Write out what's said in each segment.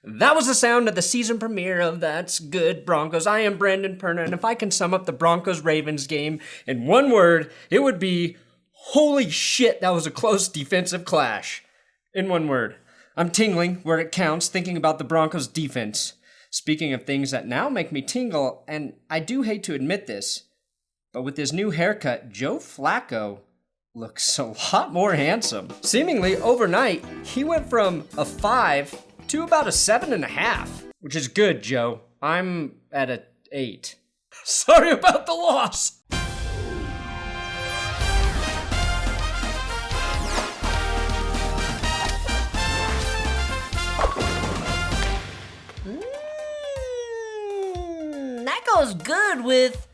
That was the sound of the season premiere of That's Good Broncos. I am Brandon Perna, and if I can sum up the Broncos-Ravens game in one word, it would be, holy shit, that was a close defensive clash. In one word. I'm tingling where it counts, thinking about the Broncos' defense. Speaking of things that now make me tingle, and I do hate to admit this, but with his new haircut, Joe Flacco looks a lot more handsome. Seemingly overnight, he went from a 5 to about a 7.5, which is good, Joe. I'm at a 8. Sorry about the loss. That goes good with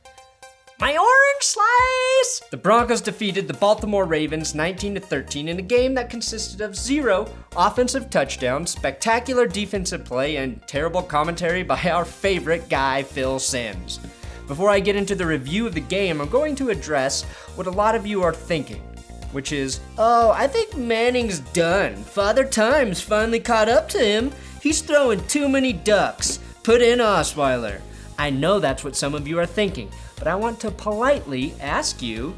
my orange slice! The Broncos defeated the Baltimore Ravens 19-13 in a game that consisted of 0 offensive touchdowns, spectacular defensive play, and terrible commentary by our favorite guy, Phil Simms. Before I get into the review of the game, I'm going to address what a lot of you are thinking, which is, oh, I think Manning's done. Father Time's finally caught up to him. He's throwing too many ducks. Put in Osweiler. I know that's what some of you are thinking, but I want to politely ask you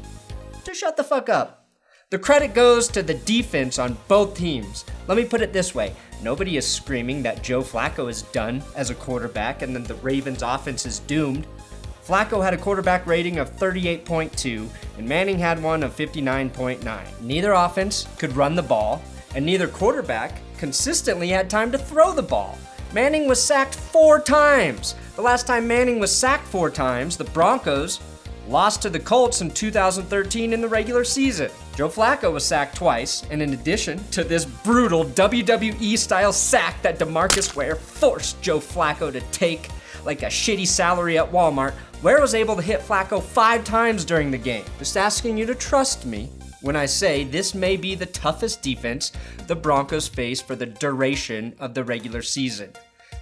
to shut the fuck up. The credit goes to the defense on both teams. Let me put it this way. Nobody is screaming that Joe Flacco is done as a quarterback and then the Ravens offense is doomed. Flacco had a quarterback rating of 38.2 and Manning had one of 59.9. Neither offense could run the ball and neither quarterback consistently had time to throw the ball. Manning was sacked 4 times. The last time Manning was sacked 4 times, the Broncos lost to the Colts in 2013 in the regular season. Joe Flacco was sacked twice, and in addition to this brutal WWE-style sack that DeMarcus Ware forced Joe Flacco to take like a shitty salary at Walmart, Ware was able to hit Flacco 5 times during the game. Just asking you to trust me when I say this may be the toughest defense the Broncos face for the duration of the regular season.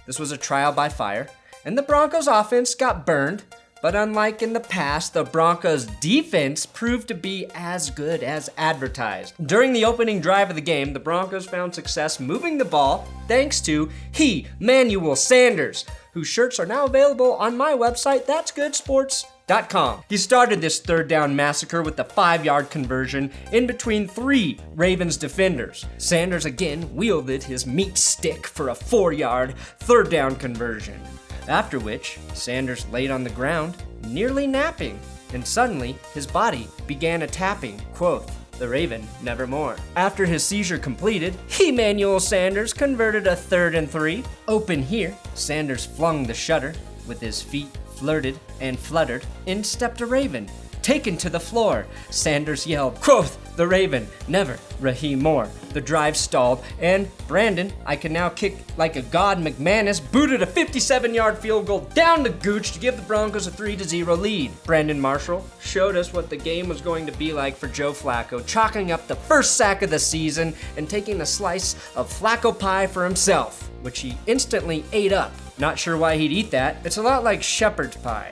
This was a trial by fire, and the Broncos offense got burned, but unlike in the past, the Broncos defense proved to be as good as advertised. During the opening drive of the game, the Broncos found success moving the ball thanks to Emmanuel Sanders, whose shirts are now available on my website, ThatsGoodSports.com. He started this third down massacre with a 5-yard conversion in between 3 Ravens defenders. Sanders again wielded his meat stick for a 4-yard third down conversion. After which, Sanders laid on the ground, nearly napping, and suddenly his body began a tapping, quoth, the Raven nevermore. After his seizure completed, Emmanuel Sanders converted a 3rd and 3. Open here, Sanders flung the shutter, with his feet flirted and fluttered, in stepped a Raven. Taken to the floor, Sanders yelled, quoth, the Raven, never, Raheem more. The drive stalled, and Brandon, I can now kick like a god, McManus, booted a 57-yard field goal down the gooch to give the Broncos a 3-0 lead. Brandon Marshall showed us what the game was going to be like for Joe Flacco, chalking up the first sack of the season and taking a slice of Flacco pie for himself, which he instantly ate up. Not sure why he'd eat that. It's a lot like shepherd's pie.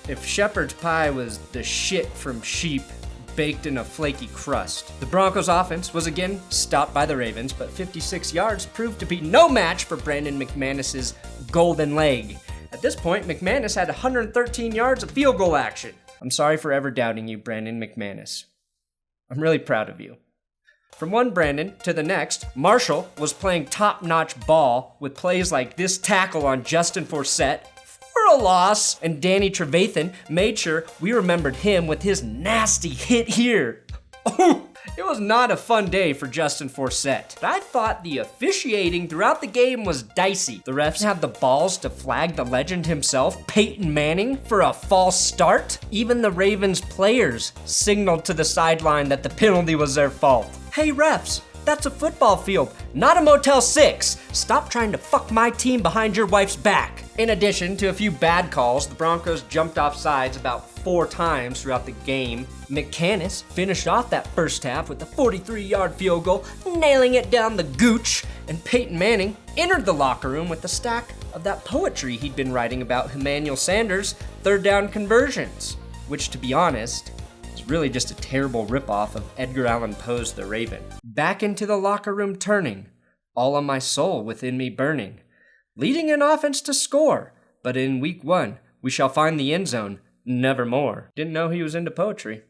If shepherd's pie was the shit from sheep baked in a flaky crust. The Broncos offense was again stopped by the Ravens, but 56 yards proved to be no match for Brandon McManus's golden leg. At this point, McManus had 113 yards of field goal action. I'm sorry for ever doubting you, Brandon McManus. I'm really proud of you. From one Brandon to the next, Marshall was playing top-notch ball with plays like this tackle on Justin Forsett for a loss, and Danny Trevathan made sure we remembered him with his nasty hit here. Oh, it was not a fun day for Justin Forsett, but I thought the officiating throughout the game was dicey. The refs had the balls to flag the legend himself, Peyton Manning, for a false start. Even the Ravens players signaled to the sideline that the penalty was their fault. Hey refs, that's a football field, not a Motel 6. Stop trying to fuck my team behind your wife's back. In addition to a few bad calls, the Broncos jumped off sides about 4 times throughout the game. McManus finished off that first half with a 43-yard field goal, nailing it down the gooch, and Peyton Manning entered the locker room with a stack of that poetry he'd been writing about Emmanuel Sanders' third down conversions, which, to be honest, is really just a terrible ripoff of Edgar Allan Poe's The Raven. Back into the locker room turning, all on my soul within me burning. leading an offense to score. But in week 1, we shall find the end zone, nevermore. Didn't know he was into poetry.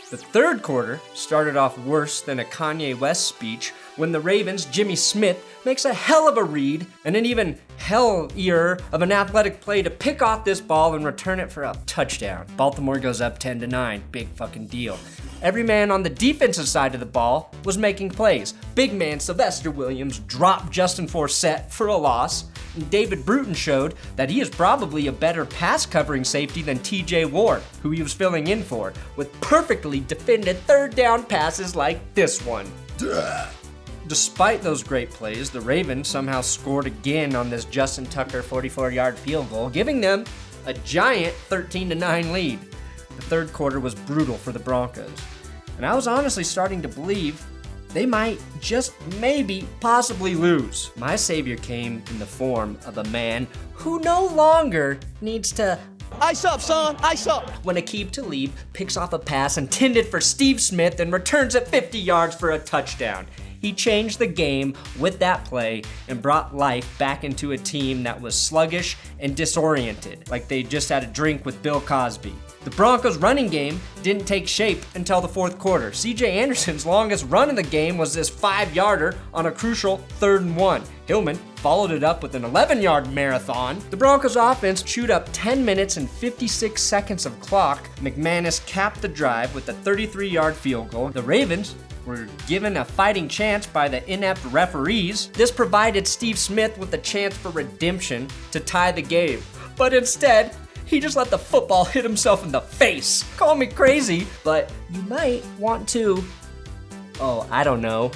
The third quarter started off worse than a Kanye West speech when the Ravens' Jimmy Smith makes a hell of a read and an even hellier of an athletic play to pick off this ball and return it for a touchdown. Baltimore goes up 10-9, big fucking deal. Every man on the defensive side of the ball was making plays. Big man Sylvester Williams dropped Justin Forsett for a loss. And David Bruton showed that he is probably a better pass covering safety than TJ Ward, who he was filling in for, with perfectly defended third down passes like this one. Despite those great plays, the Ravens somehow scored again on this Justin Tucker 44-yard field goal, giving them a giant 13-9 lead. The third quarter was brutal for the Broncos, and I was honestly starting to believe they might just maybe possibly lose. My savior came in the form of a man who no longer needs to ice up, son, ice up. When Aqib Talib picks off a pass intended for Steve Smith and returns it 50 yards for a touchdown. He changed the game with that play and brought life back into a team that was sluggish and disoriented, like they just had a drink with Bill Cosby. The Broncos' running game didn't take shape until the fourth quarter. C.J. Anderson's longest run of the game was this 5-yarder on a crucial 3rd and 1. Hillman followed it up with an 11-yard marathon. The Broncos' offense chewed up 10 minutes and 56 seconds of clock. McManus capped the drive with a 33-yard field goal. The Ravens were given a fighting chance by the inept referees. This provided Steve Smith with a chance for redemption to tie the game. But instead, he just let the football hit himself in the face. Call me crazy, but you might want to, I don't know,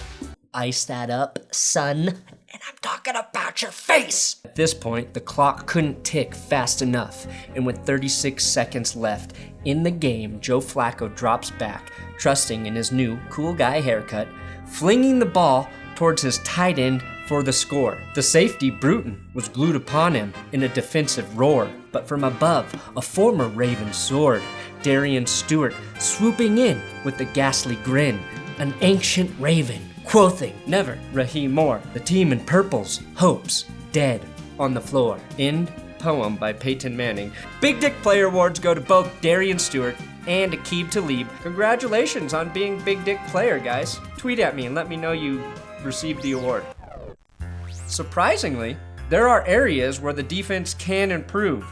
ice that up, son. And I'm talking about your face. At this point, the clock couldn't tick fast enough, and with 36 seconds left in the game, Joe Flacco drops back, trusting in his new cool guy haircut, flinging the ball towards his tight end for the score. The safety, Bruton, was glued upon him in a defensive roar, but from above, a former Raven soared, Darian Stewart swooping in with a ghastly grin, an ancient Raven, quothing, never Raheem Moore, the team in purple's hopes dead on the floor. End poem by Peyton Manning. Big Dick Player Awards go to both Darian Stewart and Aqib Talib. Congratulations on being Big Dick Player, guys. Tweet at me and let me know you received the award. Surprisingly, there are areas where the defense can improve.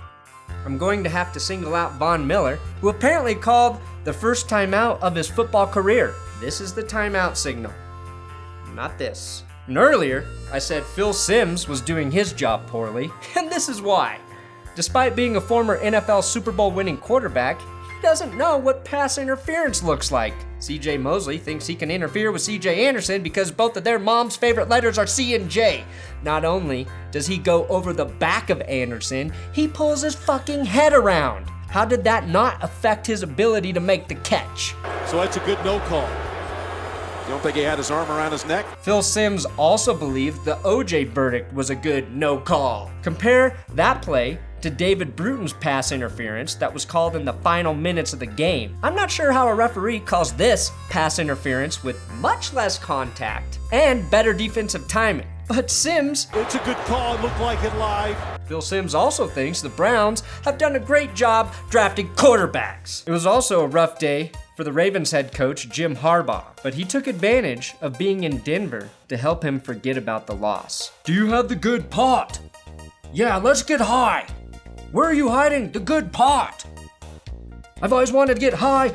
I'm going to have to single out Von Miller, who apparently called the first timeout of his football career. This is the timeout signal, not this. And earlier, I said Phil Simms was doing his job poorly, and this is why. Despite being a former NFL Super Bowl winning quarterback, he doesn't know what pass interference looks like. C.J. Mosley thinks he can interfere with C.J. Anderson because both of their mom's favorite letters are C and J. Not only does he go over the back of Anderson, he pulls his fucking head around. How did that not affect his ability to make the catch? So that's a good no call. You don't think he had his arm around his neck? Phil Simms also believed the OJ verdict was a good no call. Compare that play to David Bruton's pass interference that was called in the final minutes of the game. I'm not sure how a referee calls this pass interference with much less contact and better defensive timing. But Simms, it's a good call, it looked like it live. Phil Simms also thinks the Browns have done a great job drafting quarterbacks. It was also a rough day for the Ravens head coach, Jim Harbaugh, but he took advantage of being in Denver to help him forget about the loss. Do you have the good pot? Yeah, let's get high. Where are you hiding the good pot? I've always wanted to get high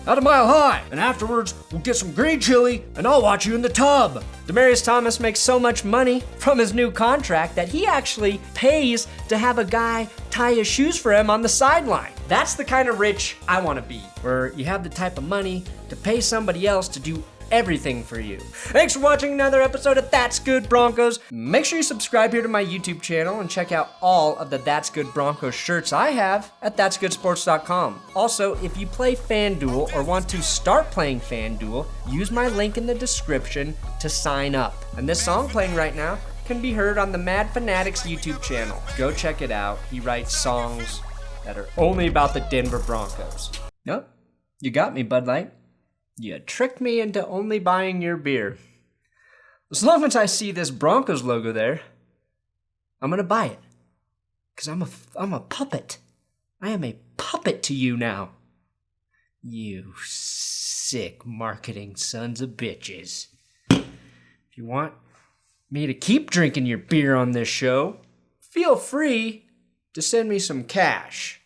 out of Mile High, and afterwards we'll get some green chili and I'll watch you in the tub. Demaryius Thomas makes so much money from his new contract that he actually pays to have a guy tie his shoes for him on the sideline. That's the kind of rich I want to be, where you have the type of money to pay somebody else to do everything for you. Thanks for watching another episode of That's Good Broncos. Make sure you subscribe here to my YouTube channel and check out all of the That's Good Broncos shirts I have at ThatsGoodSports.com. Also, if you play FanDuel or want to start playing FanDuel, use my link in the description to sign up. And this song playing right now can be heard on the Mad Fanatics YouTube channel. Go check it out. He writes songs that are only about the Denver Broncos. Nope, you got me, Bud Light. You tricked me into only buying your beer. As long as I see this Broncos logo there, I'm gonna buy it. 'Cause I'm a puppet. I am a puppet to you now. You sick marketing sons of bitches. If you want me to keep drinking your beer on this show, feel free to send me some cash.